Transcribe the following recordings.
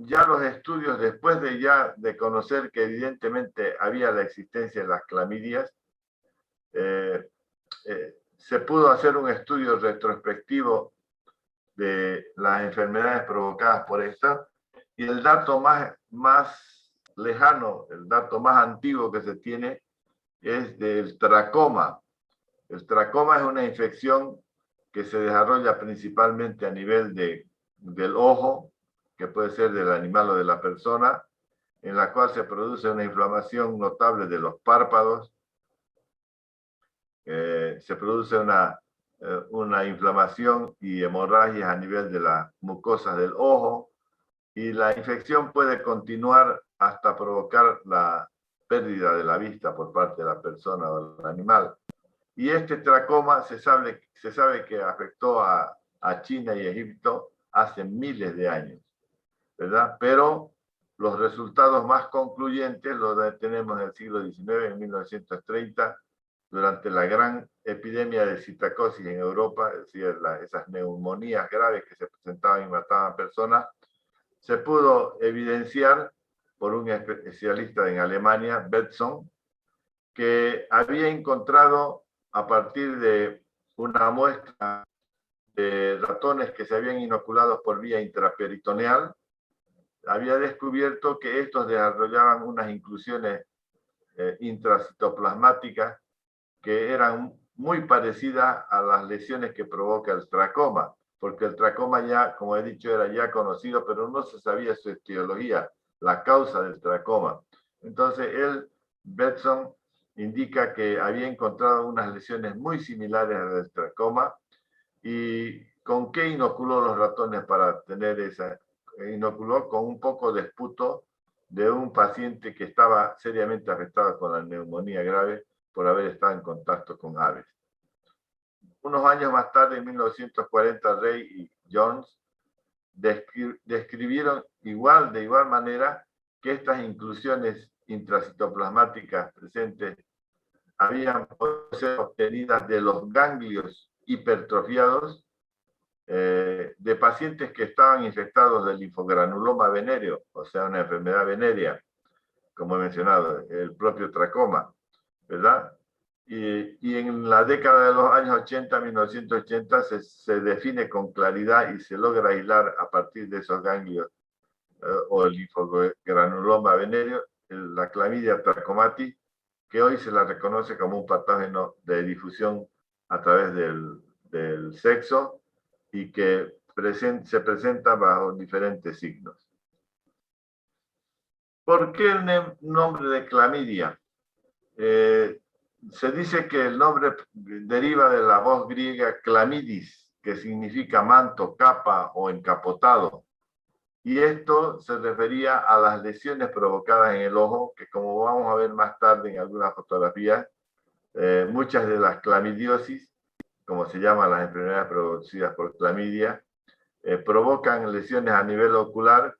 ya los estudios, después de conocer que evidentemente había la existencia de las clamidias, se pudo hacer un estudio retrospectivo de las enfermedades provocadas por esta, y el dato más lejano, el dato más antiguo que se tiene es del tracoma. El tracoma es una infección que se desarrolla principalmente a nivel del ojo, que puede ser del animal o de la persona, en la cual se produce una inflamación notable de los párpados, se produce una inflamación y hemorragias a nivel de las mucosas del ojo, y la infección puede continuar hasta provocar la pérdida de la vista por parte de la persona o del animal. Y este tracoma se sabe que afectó a China y Egipto hace miles de años, ¿verdad? Pero los resultados más concluyentes los tenemos en el siglo XIX, en 1930, durante la gran epidemia de citacosis en Europa, es decir, esas neumonías graves que se presentaban y mataban personas. Se pudo evidenciar por un especialista en Alemania, Betzon, que había encontrado a partir de una muestra de ratones que se habían inoculado por vía intraperitoneal, había descubierto que estos desarrollaban unas inclusiones intracitoplasmáticas que eran muy parecidas a las lesiones que provoca el tracoma, porque el tracoma ya, como he dicho, era ya conocido, pero no se sabía su etiología, la causa del tracoma. Entonces, Betzon, indica que había encontrado unas lesiones muy similares a las del tracoma. ¿Y con qué inoculó los ratones para tener esa? Inoculó con un poco de esputo de un paciente que estaba seriamente afectado con la neumonía grave por haber estado en contacto con aves. Unos años más tarde, en 1940, Ray y Jones describieron de igual manera que estas inclusiones intracitoplasmáticas presentes habían podido ser obtenidas de los ganglios hipertrofiados de pacientes que estaban infectados del linfogranuloma venéreo, o sea, una enfermedad venérea, como he mencionado, el propio tracoma, ¿verdad? Y en la década de los años 80, 1980, se define con claridad y se logra aislar a partir de esos ganglios o el linfogranuloma venéreo, la clamidia trachomatis, que hoy se la reconoce como un patógeno de difusión a través del sexo y que se presenta bajo diferentes signos. ¿Por qué el nombre de clamidia? Se dice que el nombre deriva de la voz griega clamidis, que significa manto, capa o encapotado. Y esto se refería a las lesiones provocadas en el ojo, que como vamos a ver más tarde en algunas fotografías, muchas de las clamidiosis, como se llaman las enfermedades producidas por clamidia, provocan lesiones a nivel ocular,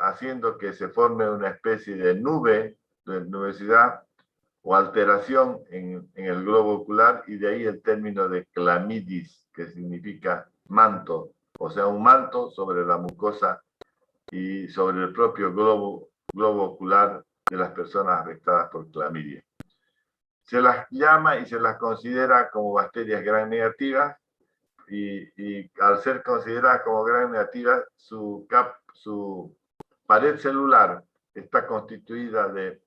haciendo que se forme una especie de nube, de nubosidad o alteración en el globo ocular, y de ahí el término de clamidis, que significa manto, o sea, un manto sobre la mucosa y sobre el propio globo ocular de las personas afectadas por clamidia. Se las llama y se las considera como bacterias gram negativas, y al ser consideradas como gram negativas, su pared celular está constituida de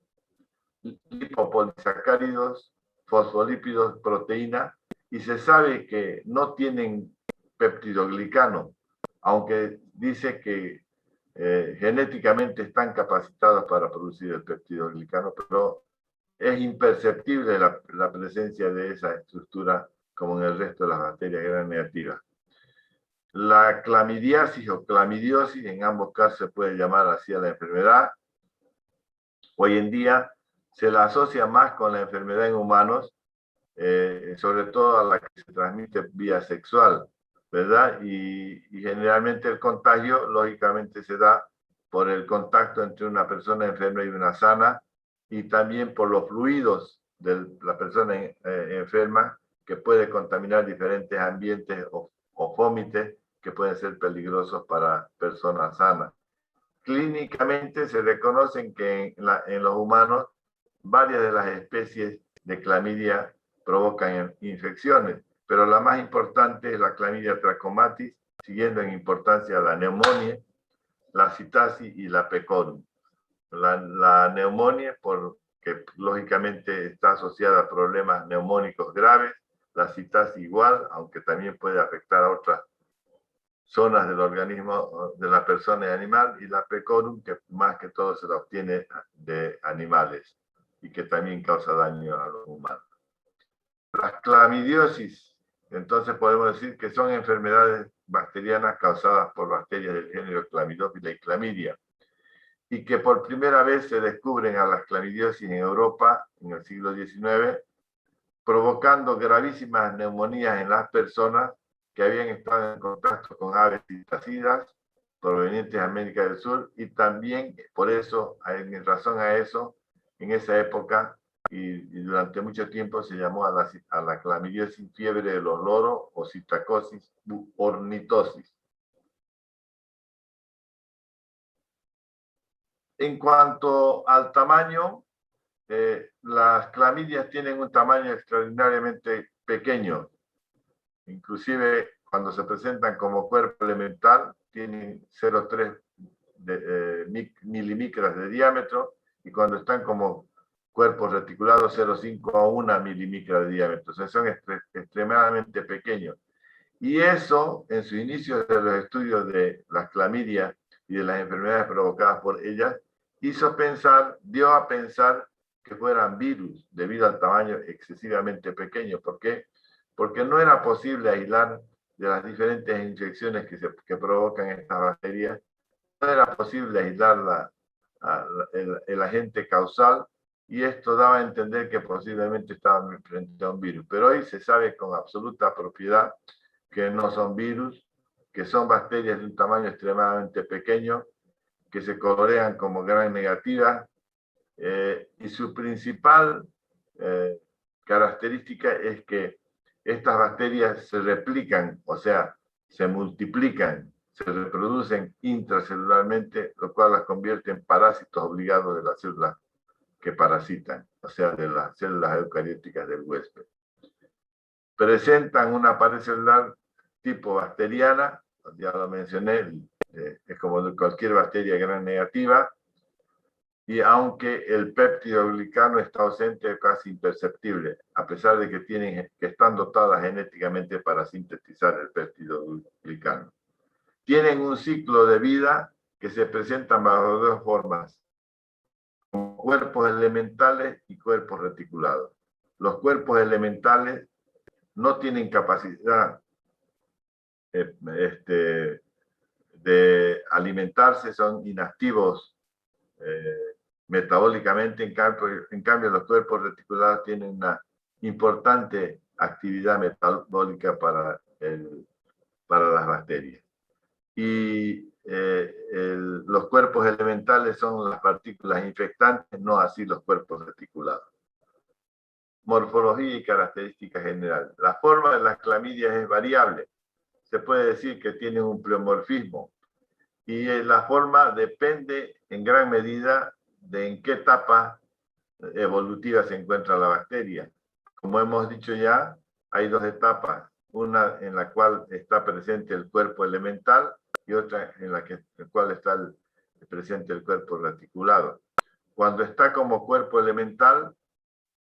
lipopolisacáridos, fosfolípidos, proteína, y se sabe que no tienen peptidoglicano, aunque dice que genéticamente están capacitados para producir el peptidoglicano, pero es imperceptible la presencia de esa estructura como en el resto de las bacterias gram negativas. La clamidiasis o clamidiosis, en ambos casos se puede llamar así a la enfermedad. Hoy en día se la asocia más con la enfermedad en humanos, sobre todo a la que se transmite vía sexual, ¿verdad? Y generalmente el contagio, lógicamente, se da por el contacto entre una persona enferma y una sana, y también por los fluidos de la persona enferma, que puede contaminar diferentes ambientes o fómites que pueden ser peligrosos para personas sanas. Clínicamente se reconocen que en los humanos varias de las especies de clamidia provocan infecciones, pero la más importante es la clamidia trachomatis, siguiendo en importancia la neumonía, la citasi y la pecorum. La neumonía, porque lógicamente está asociada a problemas neumónicos graves, la citasi igual, aunque también puede afectar a otras zonas del organismo de la persona y animal, y la pecorum, que más que todo se la obtiene de animales y que también causa daño a los humanos. Las clamidiosis, entonces podemos decir que son enfermedades bacterianas causadas por bacterias del género Chlamydophila y Chlamydia, y que por primera vez se descubren a las clamidiosis en Europa en el siglo XIX, provocando gravísimas neumonías en las personas que habían estado en contacto con aves citacidas provenientes de América del Sur, y también por eso, en razón a eso, en esa época y durante mucho tiempo se llamó a la clamidiosis fiebre de los loros o citacosis ornitosis. En cuanto al tamaño, las clamidias tienen un tamaño extraordinariamente pequeño. Inclusive cuando se presentan como cuerpo elemental, tienen 0,3 milimicras de diámetro, y cuando están como cuerpos reticulados, 0,5 a 1 milimicra de diámetro. O sea, son extremadamente pequeños. Y eso, en su inicio de los estudios de las clamidias y de las enfermedades provocadas por ellas, dio a pensar que fueran virus debido al tamaño excesivamente pequeño. ¿Por qué? Porque no era posible aislar de las diferentes infecciones que provocan estas bacterias, no era posible aislar el agente causal, y esto daba a entender que posiblemente estaban frente a un virus. Pero hoy se sabe con absoluta propiedad que no son virus, que son bacterias de un tamaño extremadamente pequeño, que se colorean como gran negativa, y su principal característica es que estas bacterias se replican, o sea, se multiplican, se reproducen intracelularmente, lo cual las convierte en parásitos obligados de las células que parasitan, o sea, de las células eucarióticas del huésped. Presentan una pared celular tipo bacteriana, ya lo mencioné, es como cualquier bacteria gran negativa, y aunque el péptido glicano está ausente o casi imperceptible, a pesar de que están dotadas genéticamente para sintetizar el péptido glicano. Tienen un ciclo de vida que se presentan bajo dos formas: como cuerpos elementales y cuerpos reticulados. Los cuerpos elementales no tienen capacidad de alimentarse, son inactivos metabólicamente. En cambio, los cuerpos reticulados tienen una importante actividad metabólica para las bacterias. Y los cuerpos elementales son las partículas infectantes, no así los cuerpos reticulados. Morfología y características generales. La forma de las clamidias es variable. Se puede decir que tienen un pleomorfismo, y la forma depende en gran medida de en qué etapa evolutiva se encuentra la bacteria. Como hemos dicho ya, hay dos etapas: una en la cual está presente el cuerpo elemental y otra en la cual está presente el cuerpo reticulado. Cuando está como cuerpo elemental,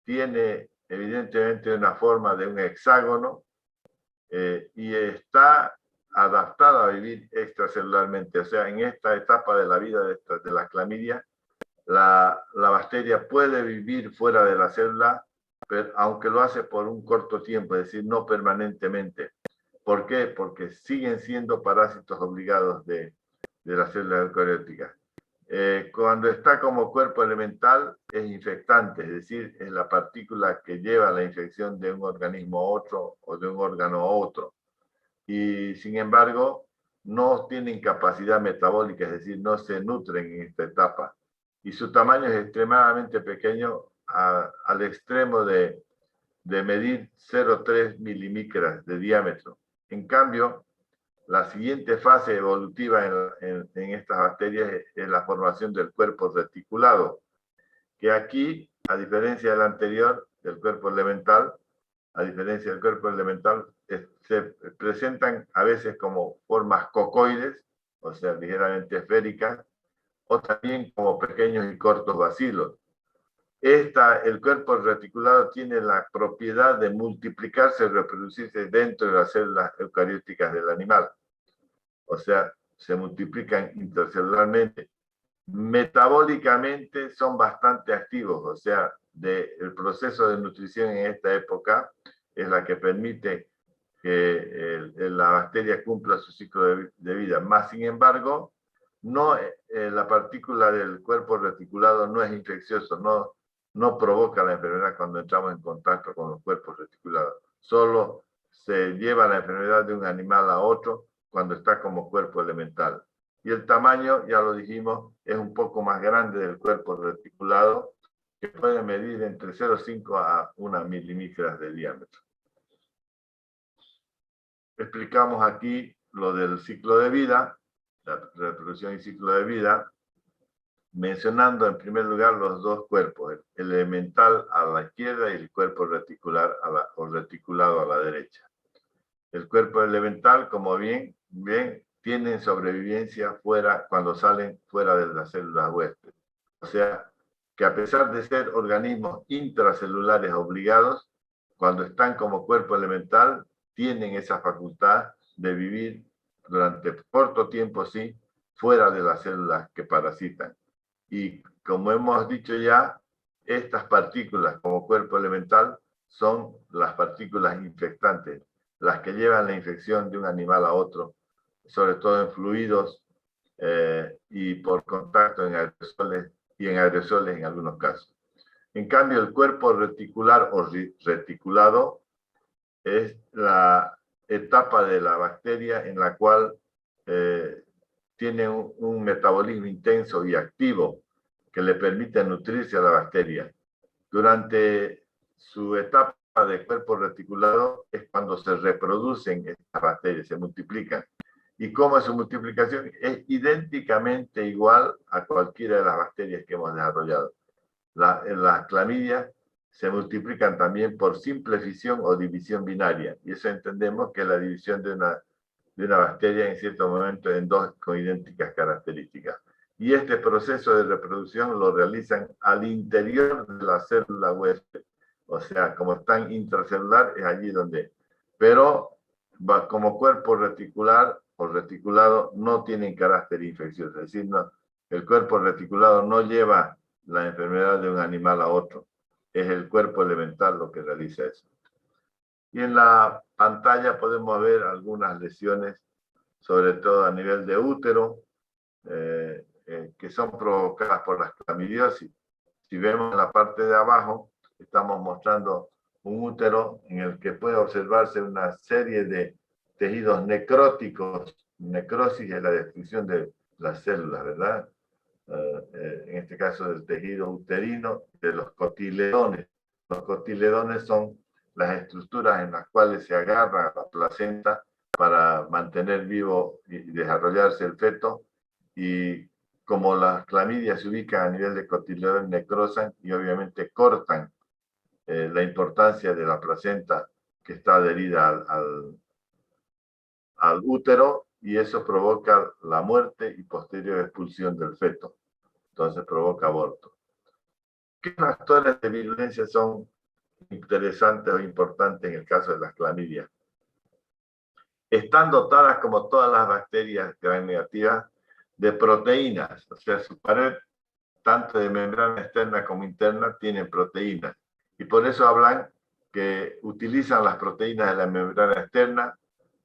tiene evidentemente una forma de un hexágono, y está adaptada a vivir extracelularmente. O sea, en esta etapa de la vida de la clamidia, la bacteria puede vivir fuera de la célula, pero aunque lo hace por un corto tiempo, es decir, no permanentemente. ¿Por qué? Porque siguen siendo parásitos obligados de las células eucarióticas. Cuando está como cuerpo elemental, es infectante, es decir, es la partícula que lleva la infección de un organismo a otro o de un órgano a otro. Y sin embargo, no tienen capacidad metabólica, es decir, no se nutren en esta etapa. Y su tamaño es extremadamente pequeño, al extremo de medir 0,3 milimicras de diámetro. En cambio, La siguiente fase evolutiva en estas bacterias es la formación del cuerpo reticulado, que aquí, a diferencia del anterior, del cuerpo elemental, a diferencia del cuerpo elemental, se presentan a veces como formas cocoides, o sea, ligeramente esféricas, o también como pequeños y cortos bacilos. El cuerpo reticulado tiene la propiedad de multiplicarse y reproducirse dentro de las células eucarióticas del animal. O sea, se multiplican intracelularmente. Metabólicamente son bastante activos, o sea, el proceso de nutrición en esta época es la que permite que la bacteria cumpla su ciclo de vida. Más sin embargo, no, la partícula del cuerpo reticulado no es infeccioso, no provoca la enfermedad cuando entramos en contacto con los cuerpos reticulados. Solo se lleva la enfermedad de un animal a otro cuando está como cuerpo elemental. Y el tamaño, ya lo dijimos, es un poco más grande del cuerpo reticulado, que puede medir entre 0,5 a 1 milímetros de diámetro. Explicamos aquí lo del ciclo de vida, la reproducción y ciclo de vida, mencionando en primer lugar los dos cuerpos, el elemental a la izquierda y el cuerpo reticular o reticulado a la derecha. El cuerpo elemental, como bien tienen sobrevivencia cuando salen fuera de las células huésped. O sea, que a pesar de ser organismos intracelulares obligados, cuando están como cuerpo elemental, tienen esa facultad de vivir durante corto tiempo, sí, fuera de las células que parasitan. Y como hemos dicho ya, estas partículas como cuerpo elemental son las partículas infectantes, las que llevan la infección de un animal a otro, sobre todo en fluidos y por contacto en aerosoles y en aerosoles en algunos casos. En cambio, el cuerpo reticular o reticulado es la etapa de la bacteria en la cual tiene un metabolismo intenso y activo que le permite nutrirse a la bacteria. Durante su etapa de cuerpo reticulado es cuando se reproducen estas bacterias, se multiplican. ¿Y cómo es su multiplicación? Es idénticamente igual a cualquiera de las bacterias que hemos desarrollado. Las clamidias se multiplican también por simple fisión o división binaria. Y eso entendemos que es la división de una bacteria en cierto momento en dos con idénticas características. Y este proceso de reproducción lo realizan al interior de la célula huésped. O sea, como están intracelular, es allí donde... Pero como cuerpo reticular o reticulado no tienen carácter infeccioso. Es decir, el cuerpo reticulado no lleva la enfermedad de un animal a otro. Es el cuerpo elemental lo que realiza eso. Y en la pantalla podemos ver algunas lesiones, sobre todo a nivel de útero, que son provocadas por la clamidiosis. Si vemos en la parte de abajo, estamos mostrando un útero en el que puede observarse una serie de tejidos necróticos. Necrosis es la destrucción de las células, ¿verdad? En este caso del tejido uterino, de los cotiledones. Los cotiledones son las estructuras en las cuales se agarra la placenta para mantener vivo y desarrollarse el feto, y como las clamidias se ubican a nivel de cotiledón, necrosan y obviamente cortan la importancia de la placenta que está adherida al útero, y eso provoca la muerte y posterior expulsión del feto. Entonces provoca aborto. ¿Qué factores de virulencia son interesantes o importantes en el caso de las clamidias? Están dotadas, como todas las bacterias gram negativas, de proteínas, o sea, su pared, tanto de membrana externa como interna, tienen proteínas. Y por eso hablan que utilizan las proteínas de la membrana externa.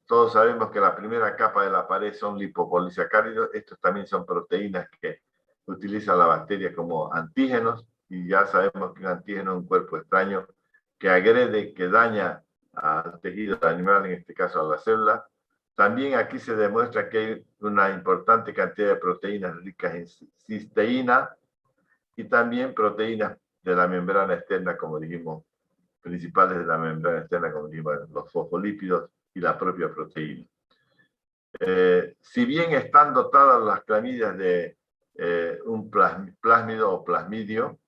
Todos sabemos que la primera capa de la pared son lipopolisacáridos. Estos también son proteínas que utiliza la bacteria como antígenos, y ya sabemos que un antígeno es un cuerpo extraño que agrede, que daña al tejido animal, en este caso a la célula. También aquí se demuestra que hay una importante cantidad de proteínas ricas en cisteína y también proteínas de la membrana externa, como dijimos, principales de la membrana externa, como dijimos, los fosfolípidos y la propia proteína. Si bien están dotadas las clamidias de un plásmido o plasmidio,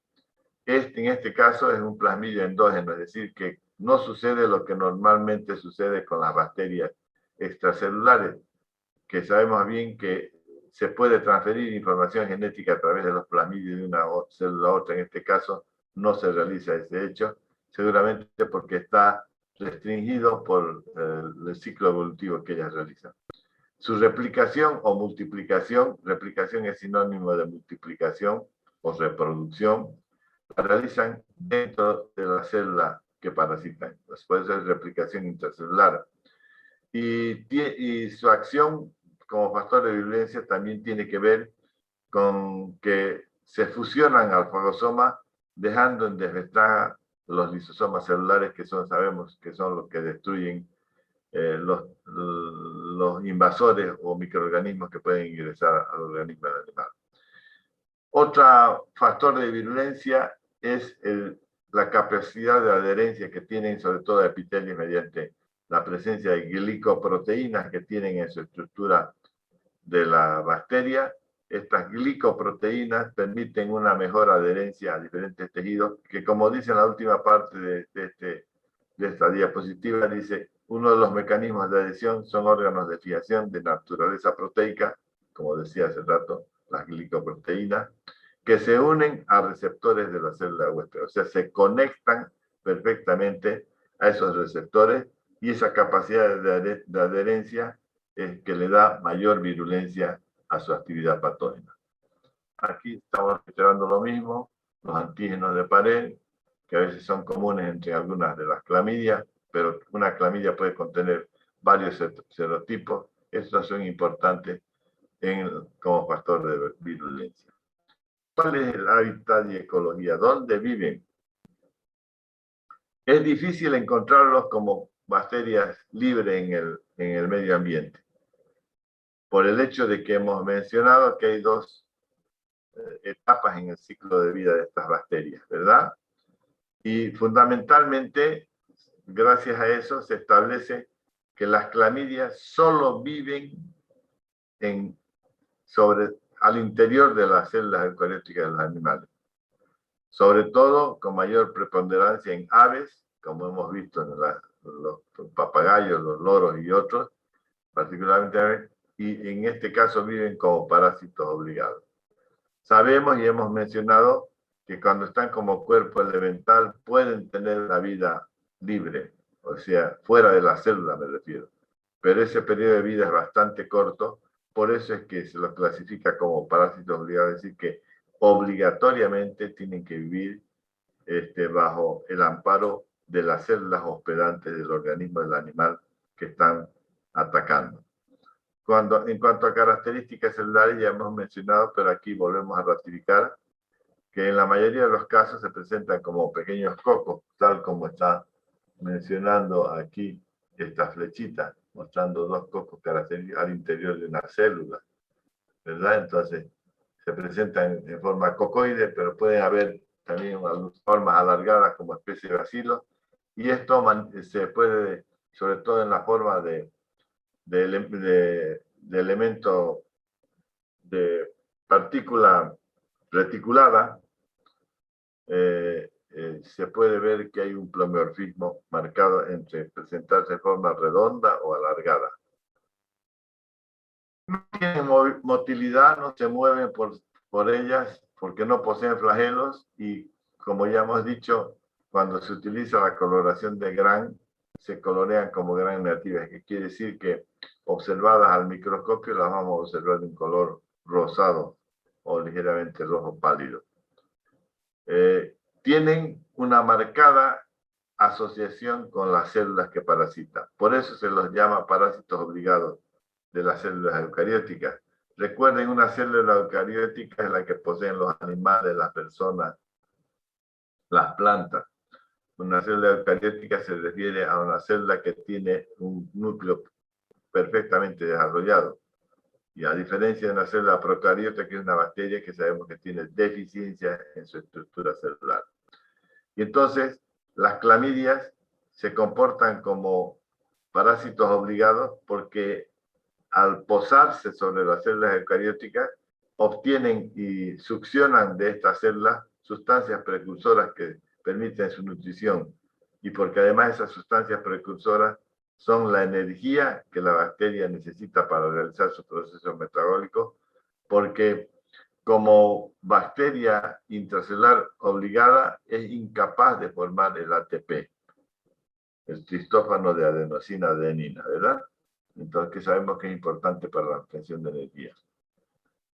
en este caso es un plasmidio endógeno, es decir, que no sucede lo que normalmente sucede con las bacterias extracelulares, que sabemos bien que se puede transferir información genética a través de los plasmidios de una célula a otra. En este caso no se realiza ese hecho, seguramente porque está restringido por el ciclo evolutivo que ellas realizan. Su replicación o multiplicación, replicación es sinónimo de multiplicación o reproducción, la realizan dentro de la célula que parasitan. Pues puede ser replicación intracelular. Y su acción como factor de virulencia también tiene que ver con que se fusionan al fagosoma, dejando en desventaja los lisosomas celulares, que sabemos que son los que destruyen los invasores o microorganismos que pueden ingresar al organismo del animal. Otro factor de virulencia es la capacidad de adherencia que tienen sobre todo epitelios mediante la presencia de glicoproteínas que tienen en su estructura de la bacteria. Estas glicoproteínas permiten una mejor adherencia a diferentes tejidos, que como dice en la última parte de esta diapositiva, dice, uno de los mecanismos de adhesión son órganos de fijación de naturaleza proteica, como decía hace rato, las glicoproteínas, que se unen a receptores de la célula huésped, o sea, se conectan perfectamente a esos receptores y esa capacidad de adherencia es que le da mayor virulencia a su actividad patógena. Aquí estamos observando lo mismo, los antígenos de pared, que a veces son comunes entre algunas de las clamidias, pero una clamidia puede contener varios serotipos. Estos son importantes como factor de virulencia. ¿Cuál es el hábitat y ecología? ¿Dónde viven? Es difícil encontrarlos como bacterias libres en el medio ambiente, por el hecho de que hemos mencionado que hay dos etapas en el ciclo de vida de estas bacterias, ¿verdad? Y fundamentalmente, gracias a eso, se establece que las clamidias solo viven al interior de las células eucarióticas de los animales. Sobre todo con mayor preponderancia en aves, como hemos visto en los papagayos, los loros y otros, particularmente aves, y en este caso viven como parásitos obligados. Sabemos y hemos mencionado que cuando están como cuerpo elemental pueden tener una vida libre, o sea, fuera de la célula me refiero, pero ese periodo de vida es bastante corto, por eso es que se los clasifica como parásitos obligados, es decir, que obligatoriamente tienen que vivir bajo el amparo de las células hospedantes del organismo del animal que están atacando. En cuanto a características celulares, ya hemos mencionado, pero aquí volvemos a ratificar, que en la mayoría de los casos se presentan como pequeños cocos, tal como está mencionando aquí esta flechita, mostrando dos cocos característicos al interior de una célula, ¿verdad? Entonces, se presentan en forma cocoide, pero pueden haber también formas alargadas como especie de bacilo, y esto se puede, sobre todo en la forma de elemento de partícula reticulada, se puede ver que hay un pleomorfismo marcado entre presentarse de forma redonda o alargada. No tienen motilidad, no se mueven por ellas porque no poseen flagelos y, como ya hemos dicho, cuando se utiliza la coloración de Gram, se colorean como Gram negativas, que quiere decir que observadas al microscopio las vamos a observar de un color rosado o ligeramente rojo pálido. Tienen una marcada asociación con las células que parasitan. Por eso se los llama parásitos obligados de las células eucarióticas. Recuerden, una célula eucariótica es la que poseen los animales, las personas, las plantas. Una célula eucariótica se refiere a una célula que tiene un núcleo perfectamente desarrollado. Y a diferencia de una célula procariota, que es una bacteria que sabemos que tiene deficiencias en su estructura celular. Y entonces, las clamidias se comportan como parásitos obligados porque al posarse sobre las células eucarióticas, obtienen y succionan de estas células sustancias precursoras que permiten su nutrición. Y porque además esas sustancias precursoras son la energía que la bacteria necesita para realizar sus procesos metabólicos, porque como bacteria intracelular obligada es incapaz de formar el ATP, el tristófano de adenosina adenina, ¿verdad? Entonces, que sabemos que es importante para la obtención de energía.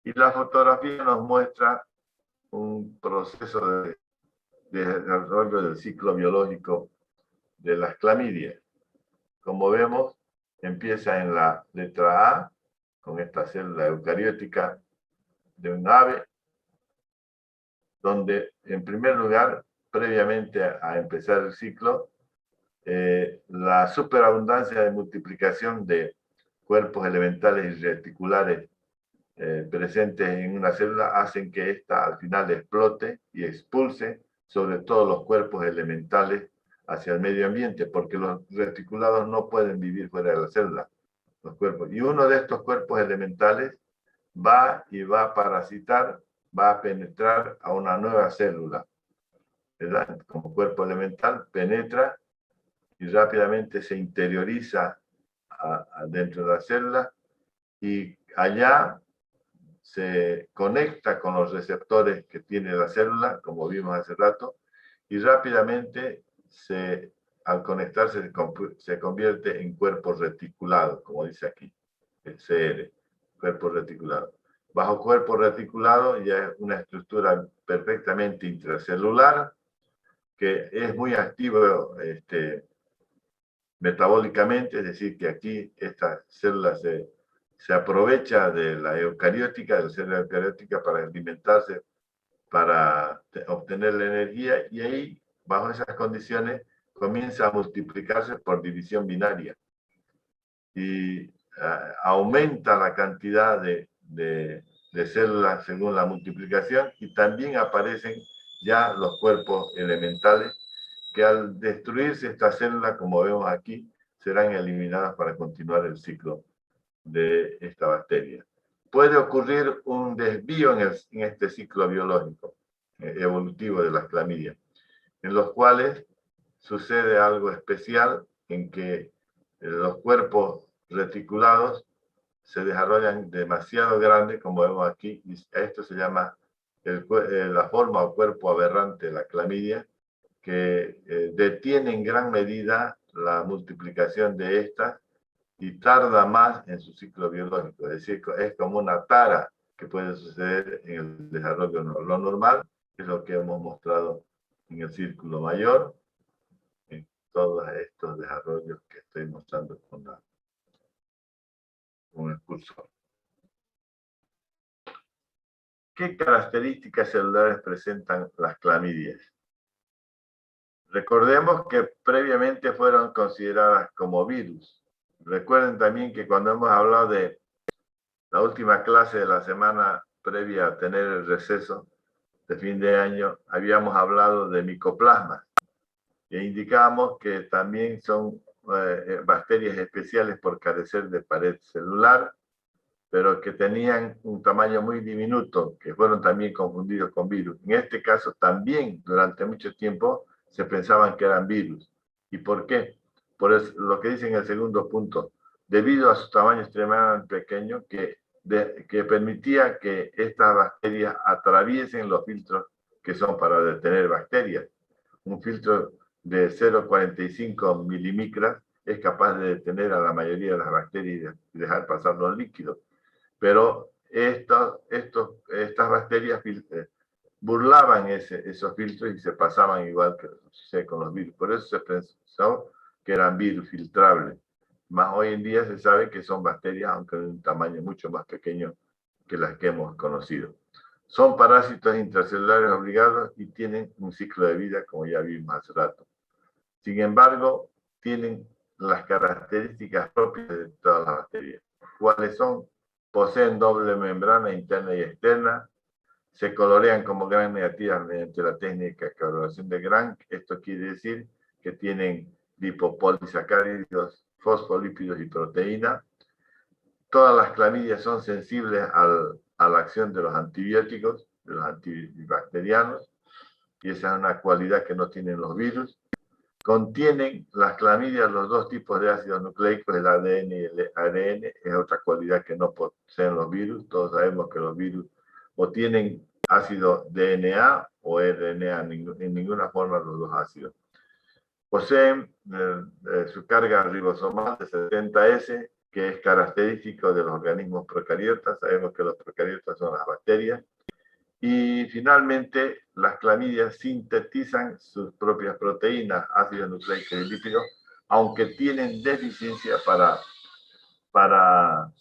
Y la fotografía nos muestra un proceso de desarrollo del ciclo biológico de las clamidias. Como vemos, empieza en la letra A, con esta célula eucariótica de un ave, donde, en primer lugar, previamente a empezar el ciclo, la superabundancia de multiplicación de cuerpos elementales y reticulares presentes en una célula hacen que ésta al final explote y expulse sobre todo los cuerpos elementales hacia el medio ambiente, porque los reticulados no pueden vivir fuera de la célula, los cuerpos. Y uno de estos cuerpos elementales va a parasitar, va a penetrar a una nueva célula, ¿verdad? Como cuerpo elemental, penetra y rápidamente se interioriza dentro de la célula y allá se conecta con los receptores que tiene la célula, como vimos hace rato, y rápidamente al conectarse se convierte en cuerpo reticulado, como dice aquí, el CR, cuerpo reticulado. Bajo cuerpo reticulado ya es una estructura perfectamente intracelular, que es muy activo metabólicamente, es decir, que aquí esta célula se aprovecha de la eucariótica, de la célula eucariótica para alimentarse, para obtener la energía, y ahí, bajo esas condiciones, comienza a multiplicarse por división binaria. Y aumenta la cantidad de células según la multiplicación, y también aparecen ya los cuerpos elementales, que al destruirse esta célula, como vemos aquí, serán eliminadas para continuar el ciclo de esta bacteria. Puede ocurrir un desvío en este ciclo biológico evolutivo de las clamidias, en los cuales sucede algo especial, en que los cuerpos reticulados se desarrollan demasiado grandes, como vemos aquí, y a esto se llama la forma o cuerpo aberrante de la clamidia, que detiene en gran medida la multiplicación de estas y tarda más en su ciclo biológico. Es decir, es como una tara que puede suceder en el desarrollo. Lo normal es lo que hemos mostrado en el círculo mayor, en todos estos desarrollos que estoy mostrando con el cursor. ¿Qué características celulares presentan las clamidias? Recordemos que previamente fueron consideradas como virus. Recuerden también que cuando hemos hablado de la última clase de la semana previa a tener el receso de fin de año, habíamos hablado de micoplasmas e indicábamos que también son bacterias especiales por carecer de pared celular, pero que tenían un tamaño muy diminuto, que fueron también confundidos con virus. En este caso también durante mucho tiempo se pensaban que eran virus. ¿Y por qué? Por eso, lo que dice en el segundo punto, debido a su tamaño extremadamente pequeño, que permitía que estas bacterias atraviesen los filtros que son para detener bacterias. Un filtro de 0,45 milimicras es capaz de detener a la mayoría de las bacterias y dejar pasar los líquidos. Pero estas bacterias burlaban esos filtros y se pasaban igual que con los virus. Por eso se pensó que eran virus filtrables. Más hoy en día se sabe que son bacterias, aunque de un tamaño mucho más pequeño que las que hemos conocido. Son parásitos intracelulares obligados y tienen un ciclo de vida, como ya vimos hace rato. Sin embargo, tienen las características propias de todas las bacterias. ¿Cuáles son? Poseen doble membrana interna y externa, se colorean como gram negativas mediante la técnica de coloración de Gram. Esto quiere decir que tienen lipopolisacáridos, fosfolípidos y proteína. todas las clamidias son sensibles a la acción de los antibióticos, de los antibacterianos, y esa es una cualidad que no tienen los virus. Contienen las clamidias los dos tipos de ácidos nucleicos, el ADN y el ARN, es otra cualidad que no poseen los virus. Todos sabemos que los virus o tienen ácido DNA o RNA, en ninguna forma los dos ácidos. Poseen su carga ribosomal de 70S, que es característico de los organismos procariotas. Sabemos que los procariotas son las bacterias. Y finalmente, las clamidias sintetizan sus propias proteínas, ácidos nucleicos y lípidos, aunque tienen deficiencia para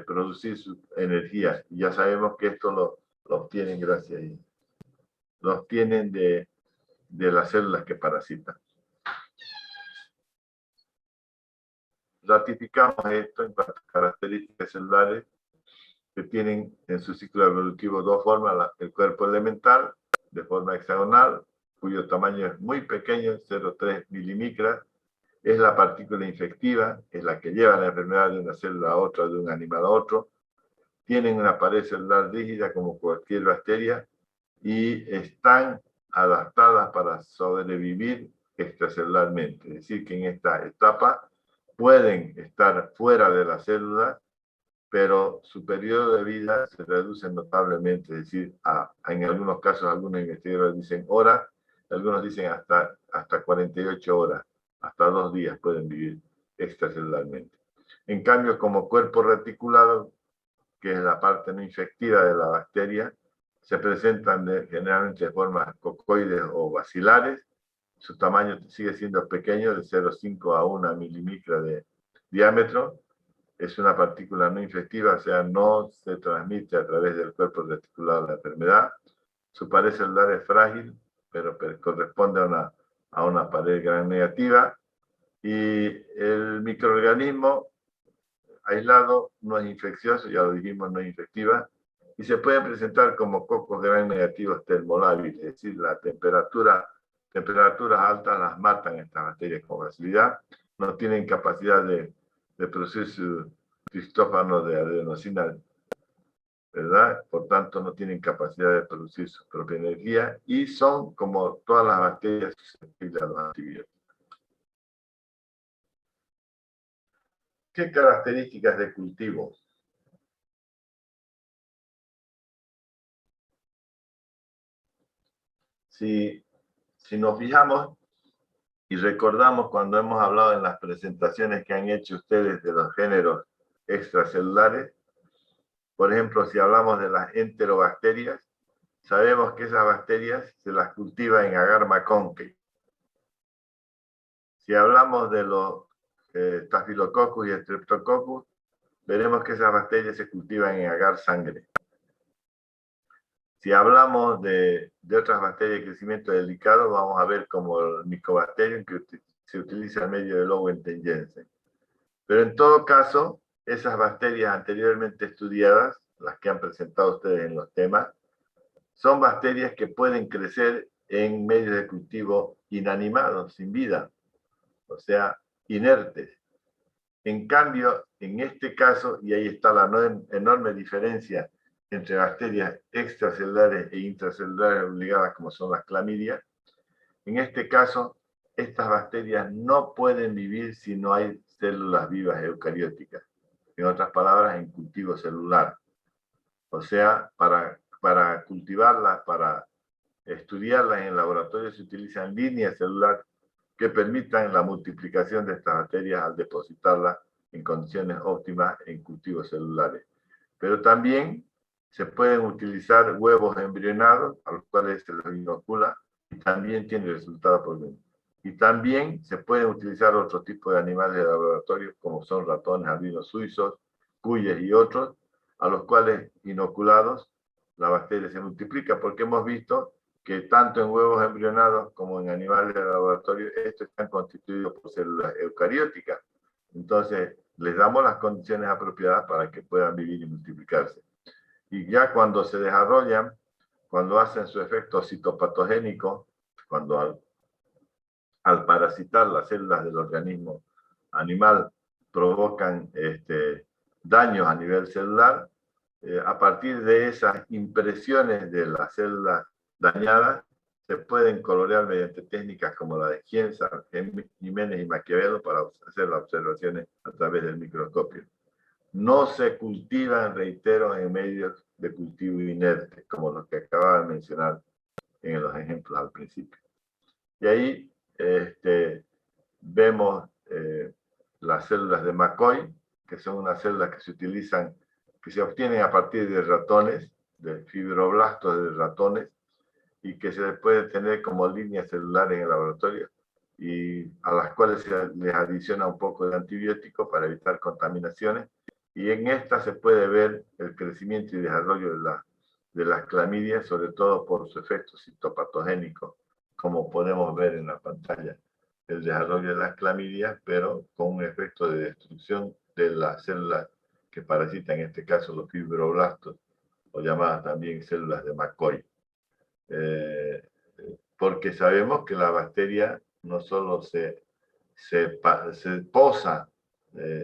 producir su energía. Y ya sabemos que esto lo obtienen gracias a ellos. Lo obtienen de las células que parasitan. Ratificamos esto en cuanto a características celulares que tienen en su ciclo evolutivo dos formas: el cuerpo elemental, de forma hexagonal, cuyo tamaño es muy pequeño, 0,3 milimicras, es la partícula infectiva, es la que lleva la enfermedad de una célula a otra, de un animal a otro. Tienen una pared celular rígida como cualquier bacteria y están adaptadas para sobrevivir extracelularmente. Es decir, que en esta etapa pueden estar fuera de la célula, pero su periodo de vida se reduce notablemente. Es decir, en algunos casos, algunos investigadores dicen horas, algunos dicen hasta 48 horas, hasta 2 días pueden vivir extracelularmente. En cambio, como cuerpo reticulado, que es la parte no infectiva de la bacteria, se presentan generalmente de formas cocoides o bacilares. Su tamaño sigue siendo pequeño, de 0,5 a 1 milimicra de diámetro. Es una partícula no infectiva, o sea, no se transmite a través del cuerpo reticulado la enfermedad. Su pared celular es frágil, pero corresponde a una pared gran negativa. Y el microorganismo aislado no es infeccioso, ya lo dijimos, no es infectiva, y se pueden presentar como cocos gran negativos termolábiles, es decir, temperaturas altas las matan estas bacterias con facilidad, no tienen capacidad de producir su tristófano de adenosina, ¿verdad? Por tanto, no tienen capacidad de producir su propia energía y son, como todas las bacterias, susceptibles a los antibióticos. ¿Qué características de cultivo? Si nos fijamos y recordamos cuando hemos hablado en las presentaciones que han hecho ustedes de los géneros extracelulares, por ejemplo, si hablamos de las enterobacterias, sabemos que esas bacterias se las cultiva en agar Maconcake. Si hablamos de los Staphylococcus y Streptococcus, veremos que esas bacterias se cultivan en agar sangre. Si hablamos de otras bacterias de crecimiento delicado, vamos a ver como el Mycobacterium, que se utiliza en medio del Owen-Ten Jensen. Pero en todo caso, esas bacterias anteriormente estudiadas, las que han presentado ustedes en los temas, son bacterias que pueden crecer en medios de cultivo inanimados, sin vida, o sea, inertes. En cambio, en este caso, y ahí está la enorme diferencia entre bacterias extracelulares e intracelulares obligadas, como son las clamidias, en este caso, estas bacterias no pueden vivir si no hay células vivas eucarióticas. En otras palabras, en cultivo celular. O sea, para cultivarlas, para estudiarlas en el laboratorio, se utilizan líneas celulares que permitan la multiplicación de estas bacterias al depositarlas en condiciones óptimas en cultivos celulares. Pero también se pueden utilizar huevos embrionados, a los cuales se los inocula, y también tiene resultados por dentro. Y también se pueden utilizar otros tipos de animales de laboratorio, como son ratones albinos suizos, cuyes y otros, a los cuales inoculados la bacteria se multiplica, porque hemos visto que tanto en huevos embrionados como en animales de laboratorio, estos están constituidos por células eucarióticas. Entonces, les damos las condiciones apropiadas para que puedan vivir y multiplicarse. Y ya cuando se desarrollan, cuando hacen su efecto citopatogénico, cuando al parasitar las células del organismo animal provocan daños a nivel celular. A partir de esas impresiones de las células dañadas, se pueden colorear mediante técnicas como la de Gienza, Jiménez y Maquiavelo para hacer las observaciones a través del microscopio. No se cultivan, reitero, en medios de cultivo inerte, como los que acababa de mencionar en los ejemplos al principio. Y ahí vemos las células de McCoy, que son unas células que se utilizan, que se obtienen a partir de ratones, de fibroblastos de ratones, y que se puede tener como línea celular en el laboratorio, y a las cuales se les adiciona un poco de antibiótico para evitar contaminaciones. Y en esta se puede ver el crecimiento y desarrollo de las clamidias, sobre todo por su efecto citopatogénico, como podemos ver en la pantalla, el desarrollo de las clamidias, pero con un efecto de destrucción de las células que parasitan, en este caso los fibroblastos, o llamadas también células de McCoy. Porque sabemos que la bacteria no solo se posa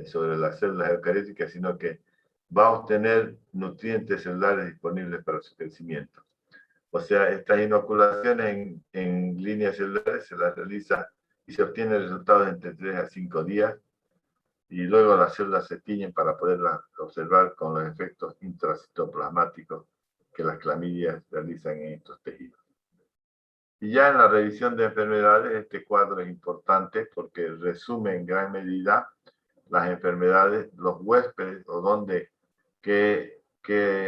sobre las células eucarióticas, sino que va a obtener nutrientes celulares disponibles para su crecimiento. O sea, estas inoculaciones en líneas celulares se las realiza y se obtienen resultados entre 3 a 5 días, y luego las células se tiñen para poderlas observar con los efectos intracitoplasmáticos que las clamidias realizan en estos tejidos. Y ya en la revisión de enfermedades, este cuadro es importante porque resume en gran medida las enfermedades, los huéspedes o dónde, qué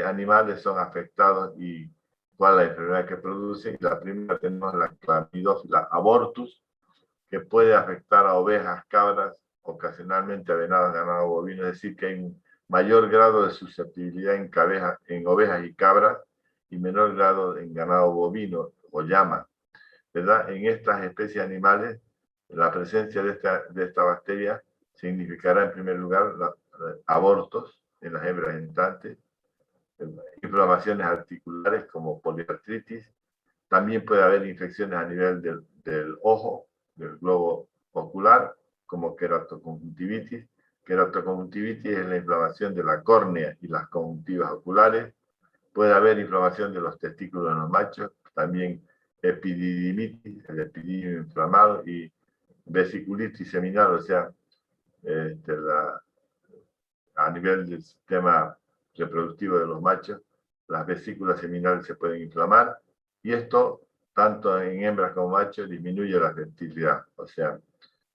animales son afectados y cuál es la enfermedad que produce. Y la primera tenemos la Clamidófila abortus, que puede afectar a ovejas, cabras, ocasionalmente a venados, ganado bovino, es decir, que hay un mayor grado de susceptibilidad en ovejas y cabras y menor grado en ganado bovino o llama, ¿verdad? En estas especies animales, la presencia de esta bacteria significará en primer lugar abortos en las hembras entrantes, inflamaciones articulares como poliartritis, también puede haber infecciones a nivel del ojo, del globo ocular, como queratoconjuntivitis. Queratoconjuntivitis es la inflamación de la córnea y las conjuntivas oculares. Puede haber inflamación de los testículos en los machos, también epididimitis, el epididio inflamado, y vesiculitis seminal, o sea, a nivel del sistema reproductivo de los machos, las vesículas seminales se pueden inflamar, y esto, tanto en hembras como machos, disminuye la fertilidad. O sea,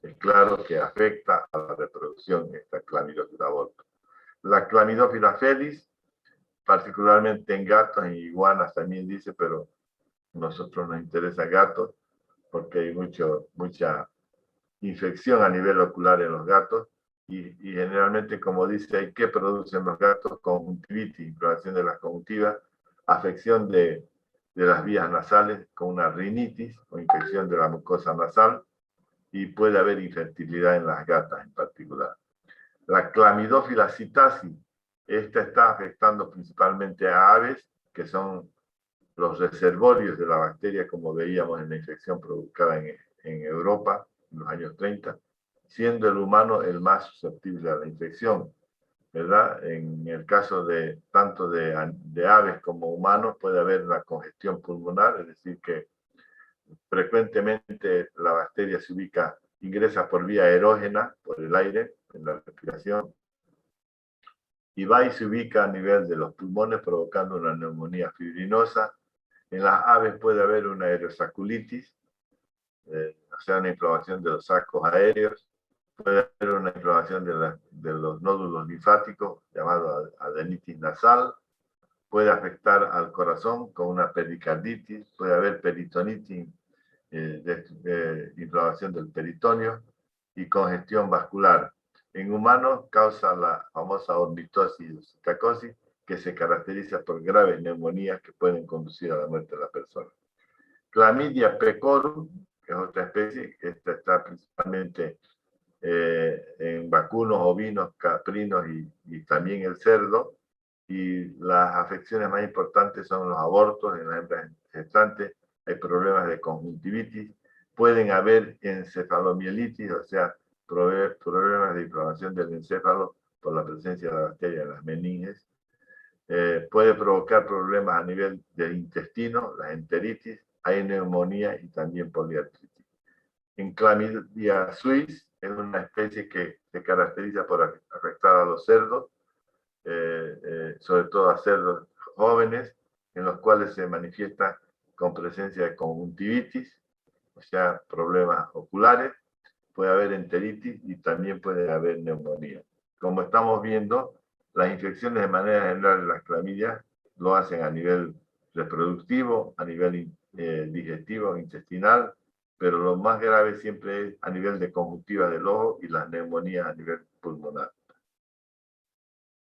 es claro que afecta a la reproducción esta Clamidófila abortus. La Clamidófila felis, particularmente en gatos, en iguanas también dice, pero a nosotros nos interesa gatos porque hay mucha infección a nivel ocular en los gatos, y generalmente, como dice, ¿qué producen los gatos? Conjuntivitis, inflamación de las conjuntivas, afección de las vías nasales con una rinitis o infección de la mucosa nasal, y puede haber infertilidad en las gatas en particular. La Clamidófila psittacea, esta está afectando principalmente a aves, que son los reservorios de la bacteria, como veíamos en la infección provocada en Europa en los años 30, siendo el humano el más susceptible a la infección, ¿verdad? En el caso de tanto de aves como humanos puede haber una congestión pulmonar, es decir, que frecuentemente la bacteria ingresa por vía erógena, por el aire, en la respiración, y va y se ubica a nivel de los pulmones, provocando una neumonía fibrinosa. En las aves puede haber una aerosaculitis, o sea, una inflamación de los sacos aéreos. Puede haber una inflamación de los nódulos linfáticos, llamado adenitis nasal. Puede afectar al corazón con una pericarditis. Puede haber peritonitis, inflamación del peritoneo, y congestión vascular. En humanos causa la famosa ornitosis y cisticercosis, que se caracteriza por graves neumonías que pueden conducir a la muerte de la persona. Chlamydia pecorum, que es otra especie, esta está principalmente en vacunos, ovinos, caprinos y también el cerdo, y las afecciones más importantes son los abortos en las hembras gestantes. Hay problemas de conjuntivitis, pueden haber encefalomielitis, o sea, problemas de inflamación del encéfalo por la presencia de la bacteria en las meninges. Puede provocar problemas a nivel del intestino, la enteritis, hay neumonía y también poliartritis. En Chlamydia suis es una especie que se caracteriza por afectar a los cerdos, sobre todo a cerdos jóvenes, en los cuales se manifiesta con presencia de conjuntivitis, o sea, problemas oculares, puede haber enteritis y también puede haber neumonía. Como estamos viendo, las infecciones de manera general, las clamidias, lo hacen a nivel reproductivo, a nivel digestivo, intestinal, pero lo más grave siempre es a nivel de conjuntiva del ojo y las neumonías a nivel pulmonar.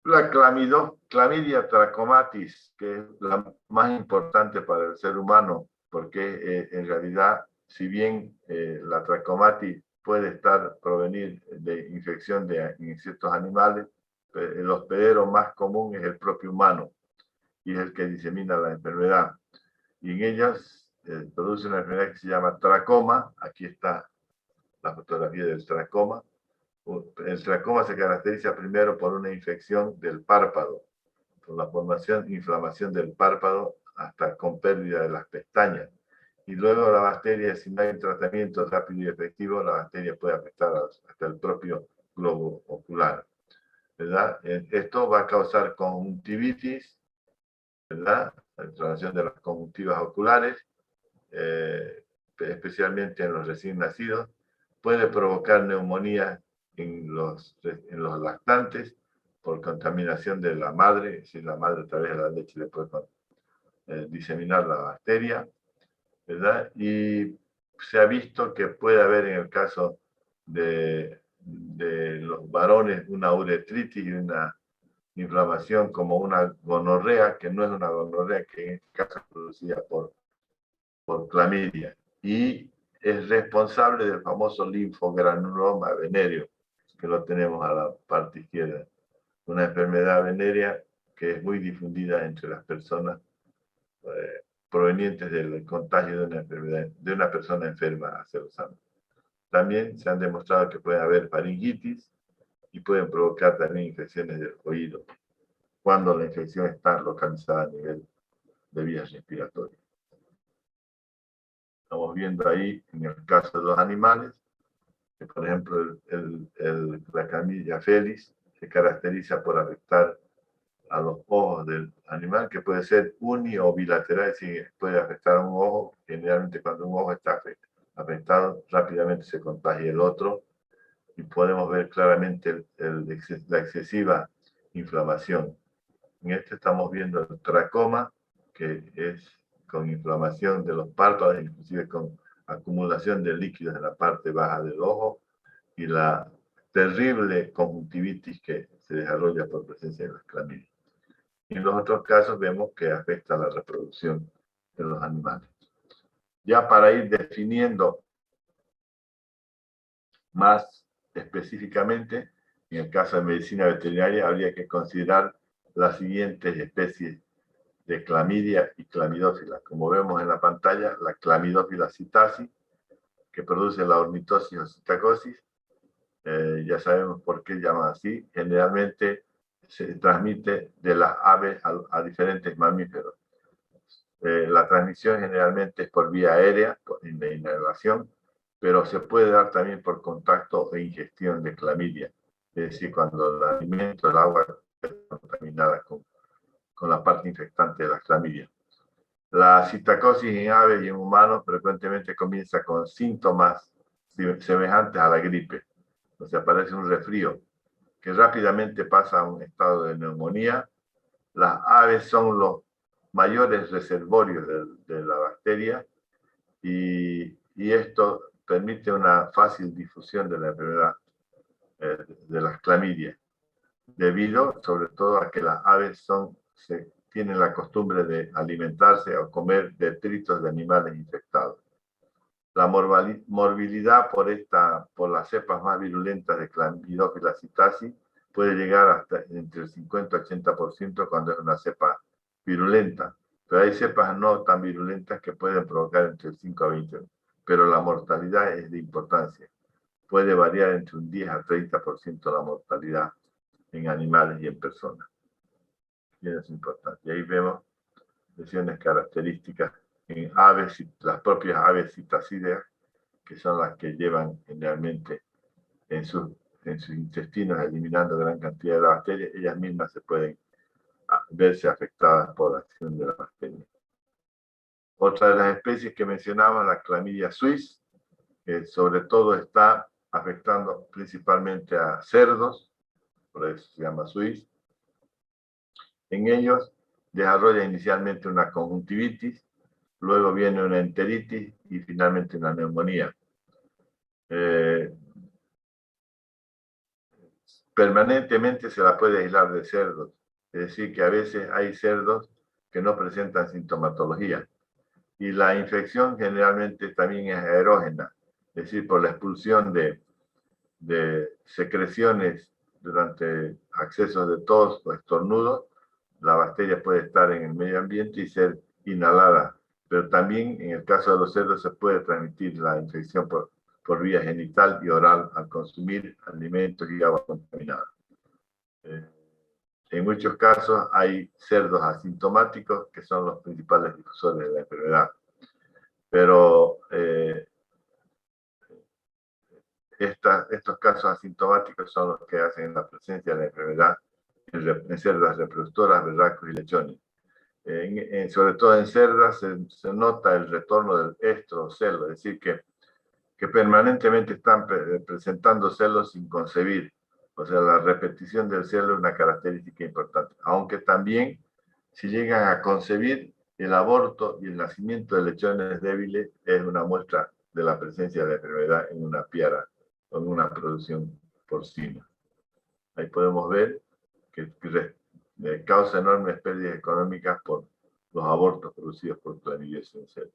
La clamidia trachomatis, que es la más importante para el ser humano, porque en realidad, si bien la trachomatis puede provenir de infección de insectos animales, el hospedero más común es el propio humano y es el que disemina la enfermedad. Y en ellas produce una enfermedad que se llama tracoma. Aquí está la fotografía del tracoma. El tracoma se caracteriza primero por una infección del párpado, por la formación e inflamación del párpado hasta con pérdida de las pestañas. Y luego la bacteria, si no hay un tratamiento rápido y efectivo, la bacteria puede afectar hasta el propio globo ocular, ¿verdad? Esto va a causar conjuntivitis, ¿verdad? La inflamación de las conjuntivas oculares, especialmente en los recién nacidos. Puede provocar neumonía en los lactantes por contaminación de la madre, si la madre a través de la leche le puede diseminar la bacteria, ¿verdad? Y se ha visto que puede haber en el caso de los varones una uretritis y una inflamación como una gonorrea, que no es una gonorrea, que en este caso es producida por clamidia. Y es responsable del famoso linfogranuloma venéreo, que lo tenemos a la parte izquierda. Una enfermedad venérea que es muy difundida entre las personas provenientes del contagio de una enfermedad, de una persona enferma hacia los años. También se han demostrado que puede haber faringitis y pueden provocar también infecciones del oído, cuando la infección está localizada a nivel de vías respiratorias. Estamos viendo ahí, en el caso de los animales, que por ejemplo la Chlamydia felis se caracteriza por afectar a los ojos del animal, que puede ser uni o bilateral, es decir, puede afectar a un ojo. Generalmente cuando un ojo está afectado, rápidamente se contagia el otro y podemos ver claramente la excesiva inflamación. En este estamos viendo el tracoma, que es con inflamación de los párpados, inclusive con acumulación de líquidos en la parte baja del ojo, y la terrible conjuntivitis que se desarrolla por presencia de las clamidias. Y en los otros casos vemos que afecta a la reproducción de los animales. Ya para ir definiendo más específicamente, en el caso de medicina veterinaria, habría que considerar las siguientes especies de clamidia y clamidófila. Como vemos en la pantalla, la clamidófila citasi, que produce la ornitosis o citacosis. Ya sabemos por qué llama así. Generalmente se transmite de las aves a diferentes mamíferos. La transmisión generalmente es por vía aérea, en la inhalación, pero se puede dar también por contacto e ingestión de clamidia. Es decir, cuando el alimento, el agua está contaminada con la parte infectante de la clamidia. La citacosis en aves y en humanos frecuentemente comienza con síntomas semejantes a la gripe. O sea, aparece un resfrío que rápidamente pasa a un estado de neumonía. Las aves son los mayores reservorios de la bacteria y esto permite una fácil difusión de la enfermedad de las clamidias, debido sobre todo a que las aves tienen la costumbre de alimentarse o comer detritos de animales infectados. La morbilidad por las cepas más virulentas de Chlamydophila citasi puede llegar hasta entre el 50 y 80% cuando es una cepa virulenta, pero hay cepas no tan virulentas que pueden provocar entre el 5 a 20%, pero la mortalidad es de importancia. puede variar entre un 10 a 30% la mortalidad en animales y en personas. Y eso es importante. Y ahí vemos lesiones características en aves, las propias aves citacídeas, que son las que llevan generalmente en sus intestinos, eliminando gran cantidad de la bacteria, ellas mismas se pueden verse afectadas por la acción de la bacteria. Otra de las especies que mencionamos, la Chlamydia suis, que sobre todo está afectando principalmente a cerdos, por eso se llama suis. En ellos desarrolla inicialmente una conjuntivitis, luego viene una enteritis y finalmente una neumonía. Permanentemente se la puede aislar de cerdos, es decir, que a veces hay cerdos que no presentan sintomatología. Y la infección generalmente también es aerógena, es decir, por la expulsión de secreciones durante accesos de tos o estornudos, la bacteria puede estar en el medio ambiente y ser inhalada. Pero también en el caso de los cerdos se puede transmitir la infección por vía genital y oral al consumir alimentos y agua contaminada. En muchos casos hay cerdos asintomáticos que son los principales difusores de la enfermedad. Pero estos casos asintomáticos son los que hacen la presencia de la enfermedad en cerdas reproductoras, berracos y lechones. Sobre todo en cerdas se nota el retorno del estro o celo, es decir, que permanentemente están presentando celos sin concebir. O sea, la repetición del celo es una característica importante. Aunque también, si llegan a concebir, el aborto y el nacimiento de lechones débiles es una muestra de la presencia de la enfermedad en una piara o en una producción porcina. Ahí podemos ver que causa enormes pérdidas económicas por los abortos producidos por clamidiasis en cerdo.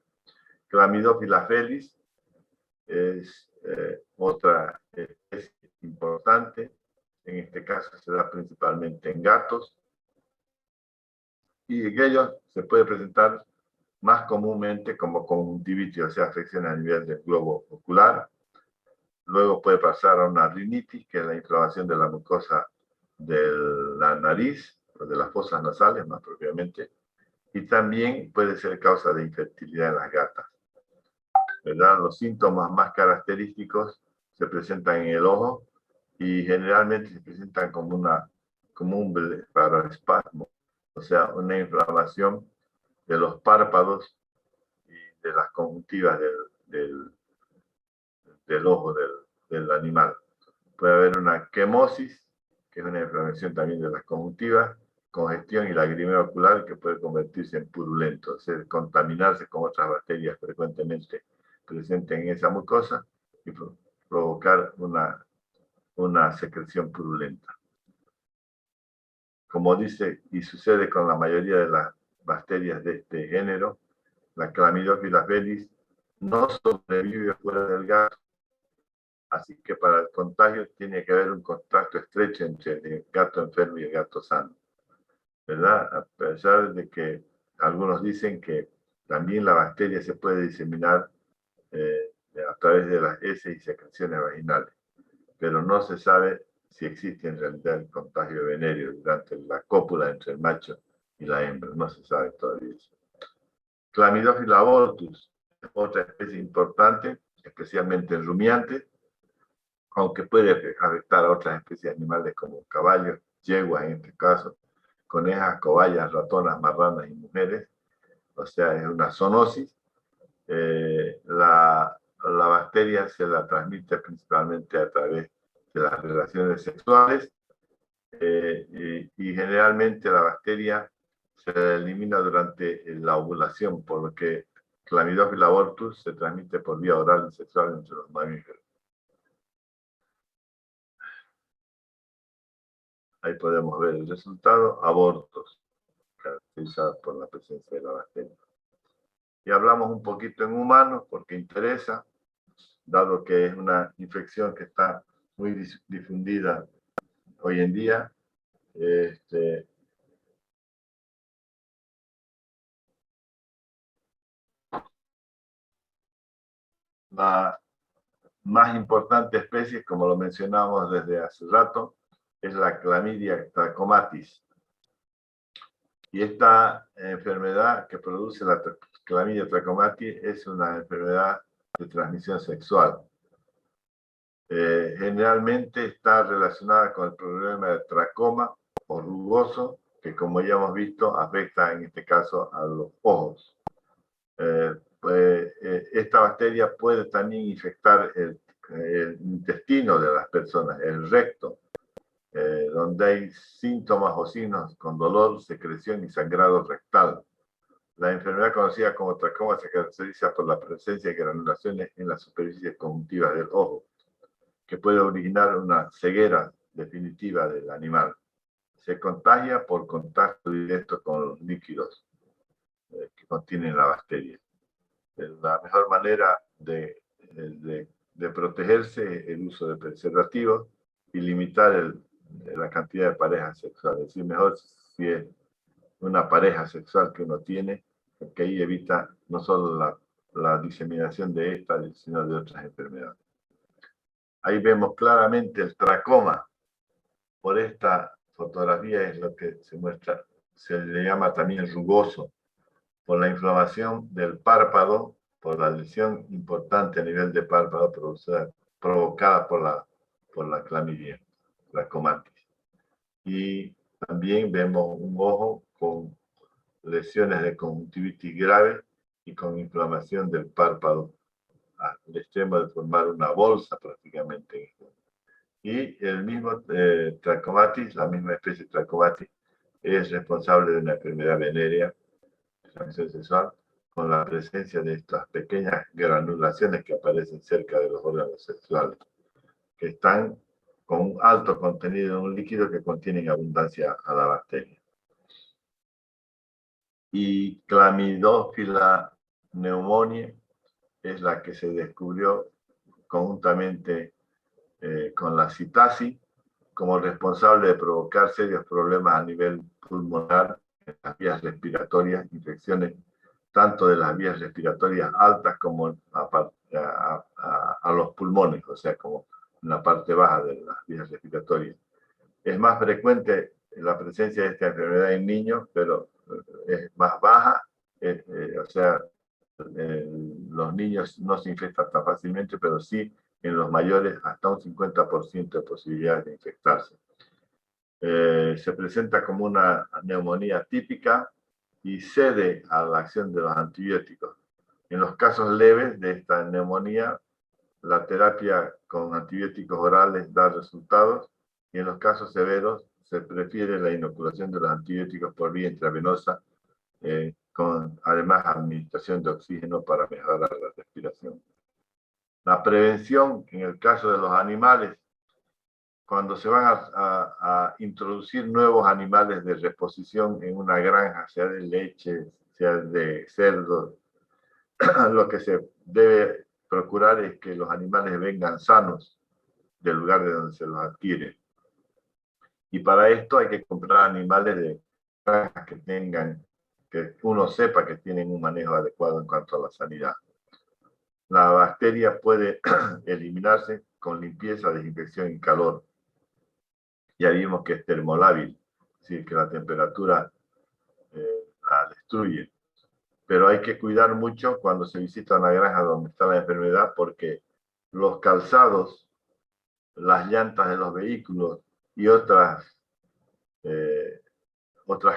Chlamydophila felis es otra especie importante. En este caso se da principalmente en gatos. Y en ellos se puede presentar más comúnmente como conjuntivitis, o sea, afecciones a nivel del globo ocular. Luego puede pasar a una rinitis, que es la inflamación de la mucosa de la nariz, o de las fosas nasales más propiamente. Y también puede ser causa de infertilidad en las gatas. ¿Verdad? Los síntomas más característicos se presentan en el ojo y generalmente se presentan como un blefaroespasmo, o sea, una inflamación de los párpados y de las conjuntivas del ojo del animal. Puede haber una quemosis, que es una inflamación también de las conjuntivas, congestión y lagrimeo ocular, que puede convertirse en purulento, es decir, contaminarse con otras bacterias frecuentemente presentes en esa mucosa y provocar una secreción purulenta. Como dice y sucede con la mayoría de las bacterias de este género, la Chlamydophila felis no sobrevive fuera del gato. Así que para el contagio tiene que haber un contacto estrecho entre el gato enfermo y el gato sano, ¿verdad? A pesar de que algunos dicen que también la bacteria se puede diseminar a través de las heces y secreciones vaginales, pero no se sabe si existe en realidad el contagio venéreo durante la cópula entre el macho y la hembra, no se sabe todavía eso. Chlamydophila abortus, otra especie importante, especialmente en rumiantes, aunque puede afectar a otras especies animales como caballos, yeguas en este caso, conejas, cobayas, ratonas, marranas y mujeres, o sea, es una zoonosis. La bacteria se la transmite principalmente a través de las relaciones sexuales y generalmente la bacteria se elimina durante la ovulación, por lo que Chlamydophila abortus se transmite por vía oral y sexual entre los mamíferos. Ahí podemos ver el resultado, abortos, caracterizados por la presencia de la bacteria. Y hablamos un poquito en humanos porque interesa, dado que es una infección que está muy difundida hoy en día. más importante especie, como lo mencionamos desde hace rato, es la Chlamydia trachomatis. Y esta enfermedad que produce la Chlamydia trachomatis es una enfermedad de transmisión sexual. Generalmente está relacionada con el problema del tracoma o rugoso, que como ya hemos visto afecta en este caso a los ojos. Esta bacteria puede también infectar el intestino de las personas, el recto, donde hay síntomas o signos con dolor, secreción y sangrado rectal. La enfermedad conocida como tracoma se caracteriza por la presencia de granulaciones en las superficies conjuntivas del ojo, que puede originar una ceguera definitiva del animal. Se contagia por contacto directo con los líquidos que contienen la bacteria. La mejor manera de protegerse es el uso de preservativos y limitar la cantidad de parejas sexuales. Es decir, mejor si es una pareja sexual que uno tiene, porque ahí evita no solo la diseminación de esta, sino de otras enfermedades. Ahí vemos claramente el tracoma. Por esta fotografía es lo que se muestra, se le llama también rugoso, por la inflamación del párpado, por la lesión importante a nivel de párpado provocada por la Chlamydia trachomatis. Y también vemos un ojo con lesiones de conjuntivitis grave y con inflamación del párpado al extremo de formar una bolsa prácticamente. Y el mismo trachomatis, la misma especie de trachomatis, es responsable de una enfermedad venérea de transmisión sexual con la presencia de estas pequeñas granulaciones que aparecen cerca de los órganos sexuales, que están con un alto contenido en un líquido que contiene abundancia a la bacteria. Y Chlamydophila pneumoniae es la que se descubrió conjuntamente con la citasi como responsable de provocar serios problemas a nivel pulmonar en las vías respiratorias, infecciones tanto de las vías respiratorias altas como a los pulmones, o sea, como en la parte baja de las vías respiratorias. Es más frecuente la presencia de esta enfermedad en niños, pero es más baja, o sea, los niños no se infectan tan fácilmente, pero sí en los mayores hasta un 50% de posibilidades de infectarse. Se presenta como una neumonía típica y cede a la acción de los antibióticos. En los casos leves de esta neumonía, la terapia con antibióticos orales da resultados y en los casos severos se prefiere la inoculación de los antibióticos por vía intravenosa con además administración de oxígeno para mejorar la respiración. La prevención en el caso de los animales, cuando se van a introducir nuevos animales de reposición en una granja, sea de leche, sea de cerdo, lo que se debe procurar es que los animales vengan sanos del lugar de donde se los adquiere. Y para esto hay que comprar animales de granjas que uno sepa que tienen un manejo adecuado en cuanto a la sanidad. La bacteria puede eliminarse con limpieza, desinfección y calor. Ya vimos que es termolábil, es decir, que la temperatura la destruye. Pero hay que cuidar mucho cuando se visita una granja donde está la enfermedad, porque los calzados, las llantas de los vehículos y otras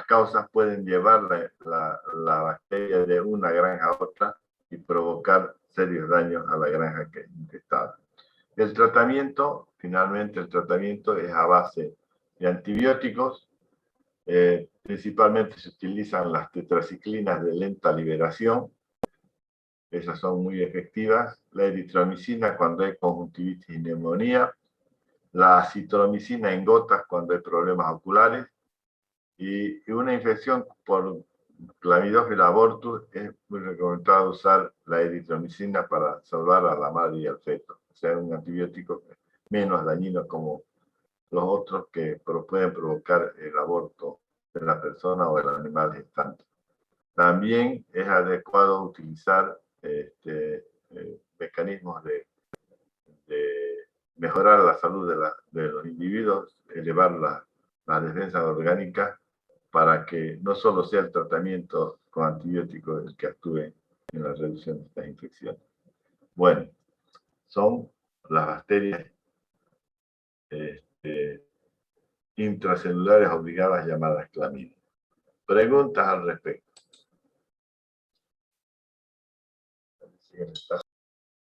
causas pueden llevar la bacteria de una granja a otra y provocar serios daños a la granja que infectada. El tratamiento, finalmente el tratamiento es a base de antibióticos. Principalmente se utilizan las tetraciclinas de lenta liberación. Esas son muy efectivas. La eritromicina cuando hay conjuntivitis y neumonía. La acitromicina en gotas cuando hay problemas oculares. Y una infección por Chlamydophila abortus es muy recomendado usar la eritromicina para salvar a la madre y al feto. O sea, un antibiótico menos dañino como los otros que pueden provocar el aborto de la persona o del animal gestante. También es adecuado utilizar mecanismos de mejorar la salud de los individuos, elevar la defensa orgánica, para que no solo sea el tratamiento con antibióticos el que actúe en la reducción de estas infecciones. Bueno, son las bacterias intracelulares obligadas llamadas clamidia. Preguntas al respecto.